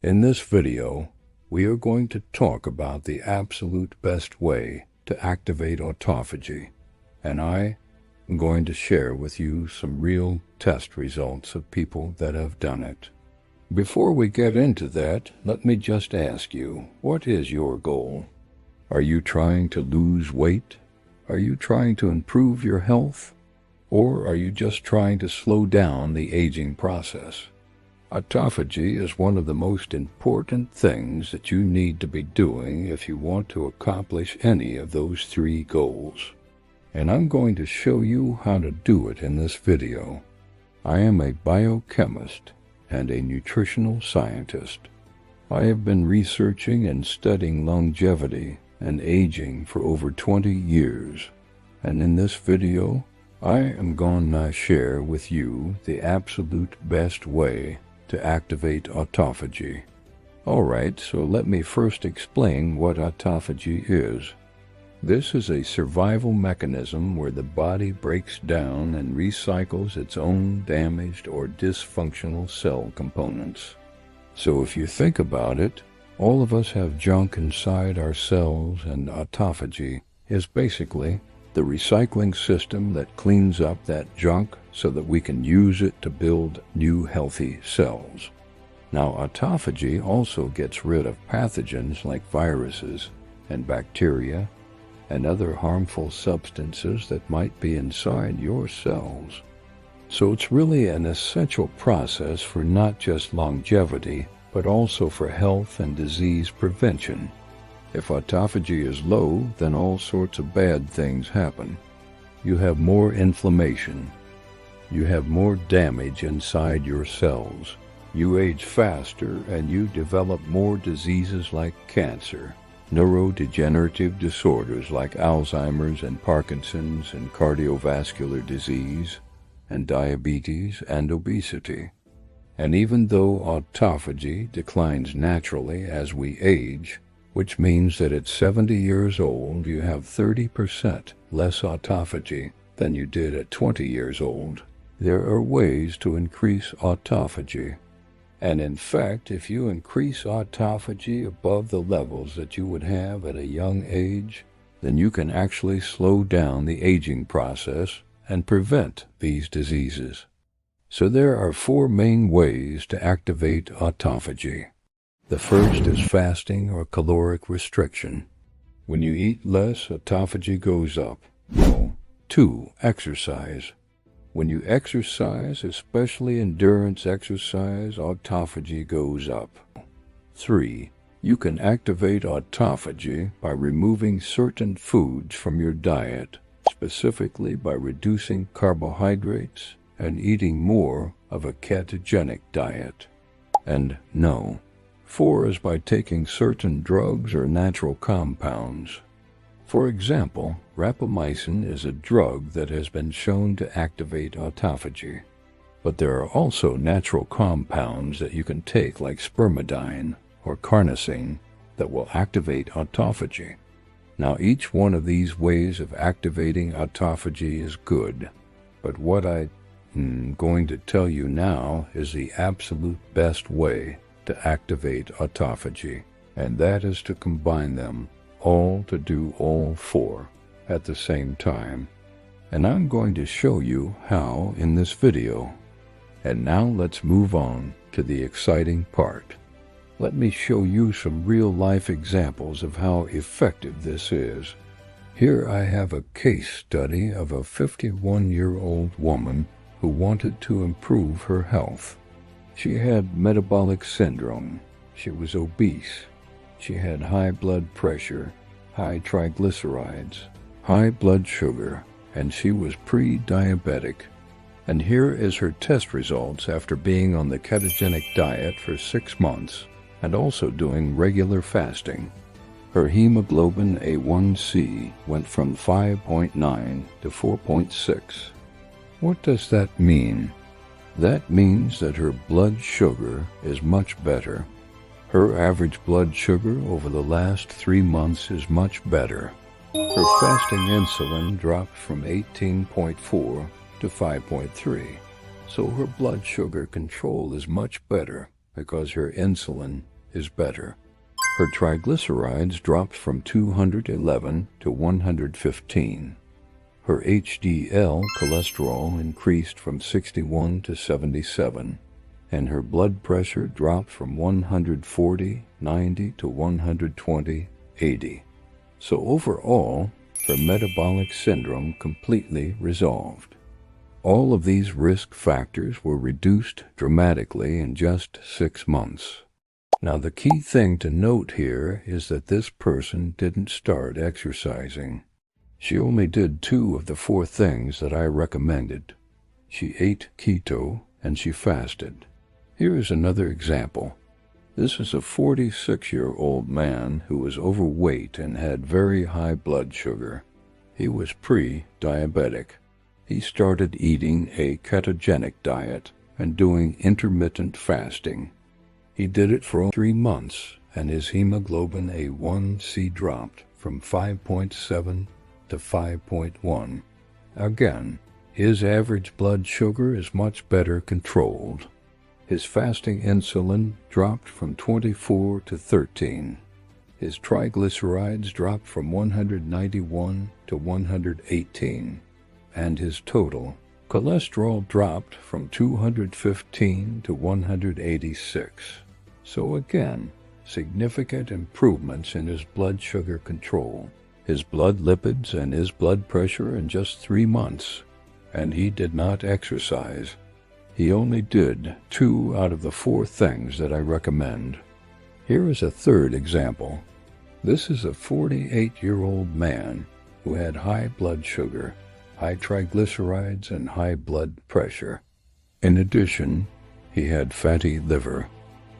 In this video, we are going to talk about the absolute best way to activate autophagy, and I am going to share with you some real test results of people that have done it. Before we get into that, let me just ask you, what is your goal? Are you trying to lose weight? Are you trying to improve your health? Or are you just trying to slow down the aging process? Autophagy is one of the most important things that you need to be doing if you want to accomplish any of those three goals. And I'm going to show you how to do it in this video. I am a biochemist and a nutritional scientist. I have been researching and studying longevity and aging for over 20 years. And in this video, I am going to share with you the absolute best way to activate autophagy. Alright, so let me first explain what autophagy is. This is a survival mechanism where the body breaks down and recycles its own damaged or dysfunctional cell components. So if you think about it, all of us have junk inside our cells, and autophagy is basically the recycling system that cleans up that junk so that we can use it to build new healthy cells. Now, autophagy also gets rid of pathogens like viruses and bacteria and other harmful substances that might be inside your cells. So it's really an essential process for not just longevity, but also for health and disease prevention. If autophagy is low, then all sorts of bad things happen. You have more inflammation. You have more damage inside your cells. You age faster and you develop more diseases like cancer, neurodegenerative disorders like Alzheimer's and Parkinson's and cardiovascular disease, and diabetes and obesity. And even though autophagy declines naturally as we age, which means that at 70 years old you have 30% less autophagy than you did at 20 years old, there are ways to increase autophagy. And in fact, if you increase autophagy above the levels that you would have at a young age, then you can actually slow down the aging process and prevent these diseases. So there are four main ways to activate autophagy. The first is fasting or caloric restriction. When you eat less, autophagy goes up. 2. Exercise. When you exercise, especially endurance exercise, autophagy goes up. 3. You can activate autophagy by removing certain foods from your diet, specifically by reducing carbohydrates and eating more of a ketogenic diet. And 4 is by taking certain drugs or natural compounds. For example, rapamycin is a drug that has been shown to activate autophagy. But there are also natural compounds that you can take like spermidine or carnosine that will activate autophagy. Now, each one of these ways of activating autophagy is good, but what I'm going to tell you now is the absolute best way to activate autophagy, and that is to combine them all, to do all four at the same time. And I'm going to show you how in this video. And now let's move on to the exciting part. Let me show you some real-life examples of how effective this is. Here I have a case study of a 51-year-old woman who wanted to improve her health. She had metabolic syndrome. She was obese. She had high blood pressure, high triglycerides, high blood sugar, and she was pre-diabetic. And here is her test results after being on the ketogenic diet for 6 months and also doing regular fasting. Her hemoglobin A1C went from 5.9 to 4.6. What does that mean? That means that her blood sugar is much better. Her average blood sugar over the last 3 months is much better. Her fasting insulin dropped from 18.4 to 5.3. So her blood sugar control is much better because her insulin is better. Her triglycerides dropped from 211 to 115. Her HDL cholesterol increased from 61 to 77, and her blood pressure dropped from 140/90 to 120/80. So overall, her metabolic syndrome completely resolved. All of these risk factors were reduced dramatically in just 6 months. Now, the key thing to note here is that this person didn't start exercising. She only did 2 of the 4 things that I recommended. She ate keto and she fasted. Here is another example. This is a 46-year-old man who was overweight and had very high blood sugar. He was pre-diabetic. He started eating a ketogenic diet and doing intermittent fasting. He did it for 3 months, and his hemoglobin A1C dropped from 5.7 to 5.1. Again, his average blood sugar is much better controlled. His fasting insulin dropped from 24 to 13. His triglycerides dropped from 191 to 118. And his total cholesterol dropped from 215 to 186. So again, significant improvements in his blood sugar control, his blood lipids and his blood pressure in just 3 months. And he did not exercise. He only did 2 out of the 4 things that I recommend. Here is a third example. This is a 48-year-old man who had high blood sugar, high triglycerides, and high blood pressure. In addition, he had fatty liver.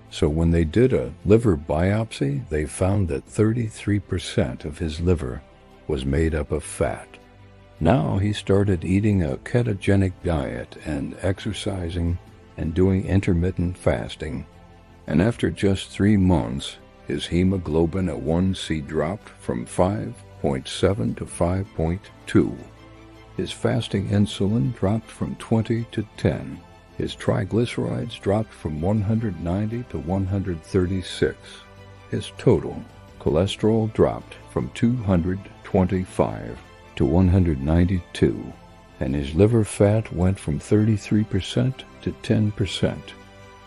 So when they did a liver biopsy, they found that 33% of his liver was made up of fat. Now he started eating a ketogenic diet and exercising and doing intermittent fasting. And after just 3 months, his hemoglobin A1C dropped from 5.7 to 5.2. His fasting insulin dropped from 20 to 10. His triglycerides dropped from 190 to 136. His total cholesterol dropped from 225 to 192. And his liver fat went from 33% to 10%.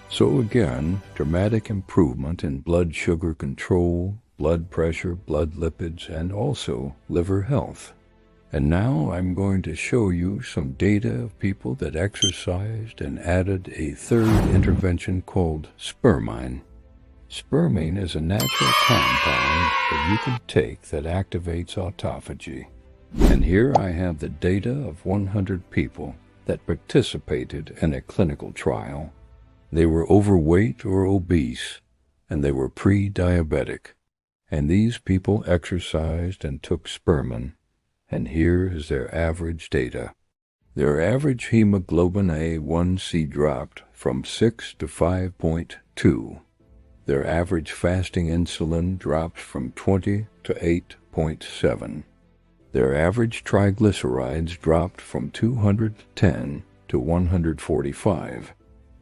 So again, dramatic improvement in blood sugar control, blood pressure, blood lipids, and also liver health. And now I'm going to show you some data of people that exercised and added a third intervention called spermine. Spermine is a natural compound that you can take that activates autophagy. And here I have the data of 100 people that participated in a clinical trial. They were overweight or obese, and they were pre-diabetic. And these people exercised and took spermine. And here is their average data. Their average hemoglobin A1C dropped from 6 to 5.2. Their average fasting insulin dropped from 20 to 8.7. Their average triglycerides dropped from 210 to 145.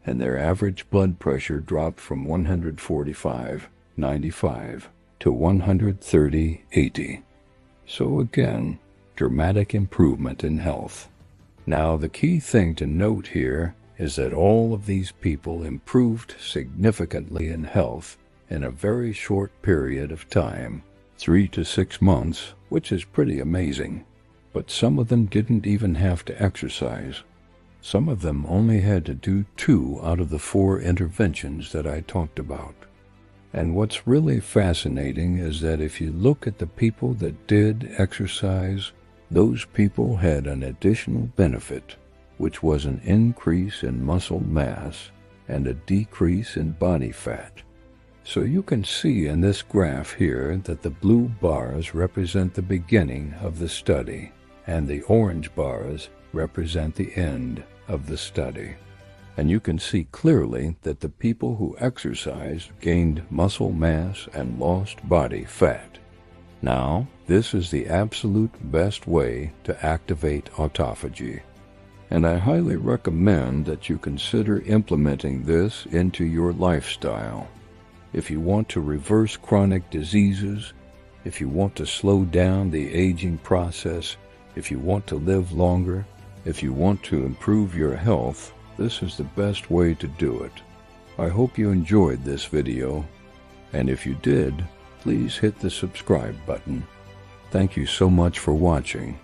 And their average blood pressure dropped from 145/95 to 130/80. So again, dramatic improvement in health. Now, the key thing to note here is that all of these people improved significantly in health in a very short period of time, 3 to 6 months, which is pretty amazing. But some of them didn't even have to exercise. Some of them only had to do 2 out of the 4 interventions that I talked about. And what's really fascinating is that if you look at the people that did exercise, those people had an additional benefit, which was an increase in muscle mass and a decrease in body fat. So you can see in this graph here that the blue bars represent the beginning of the study, and the orange bars represent the end of the study. And you can see clearly that the people who exercised gained muscle mass and lost body fat. Now, this is the absolute best way to activate autophagy. And I highly recommend that you consider implementing this into your lifestyle. If you want to reverse chronic diseases, if you want to slow down the aging process, if you want to live longer, if you want to improve your health, this is the best way to do it. I hope you enjoyed this video, and if you did, please hit the subscribe button. Thank you so much for watching.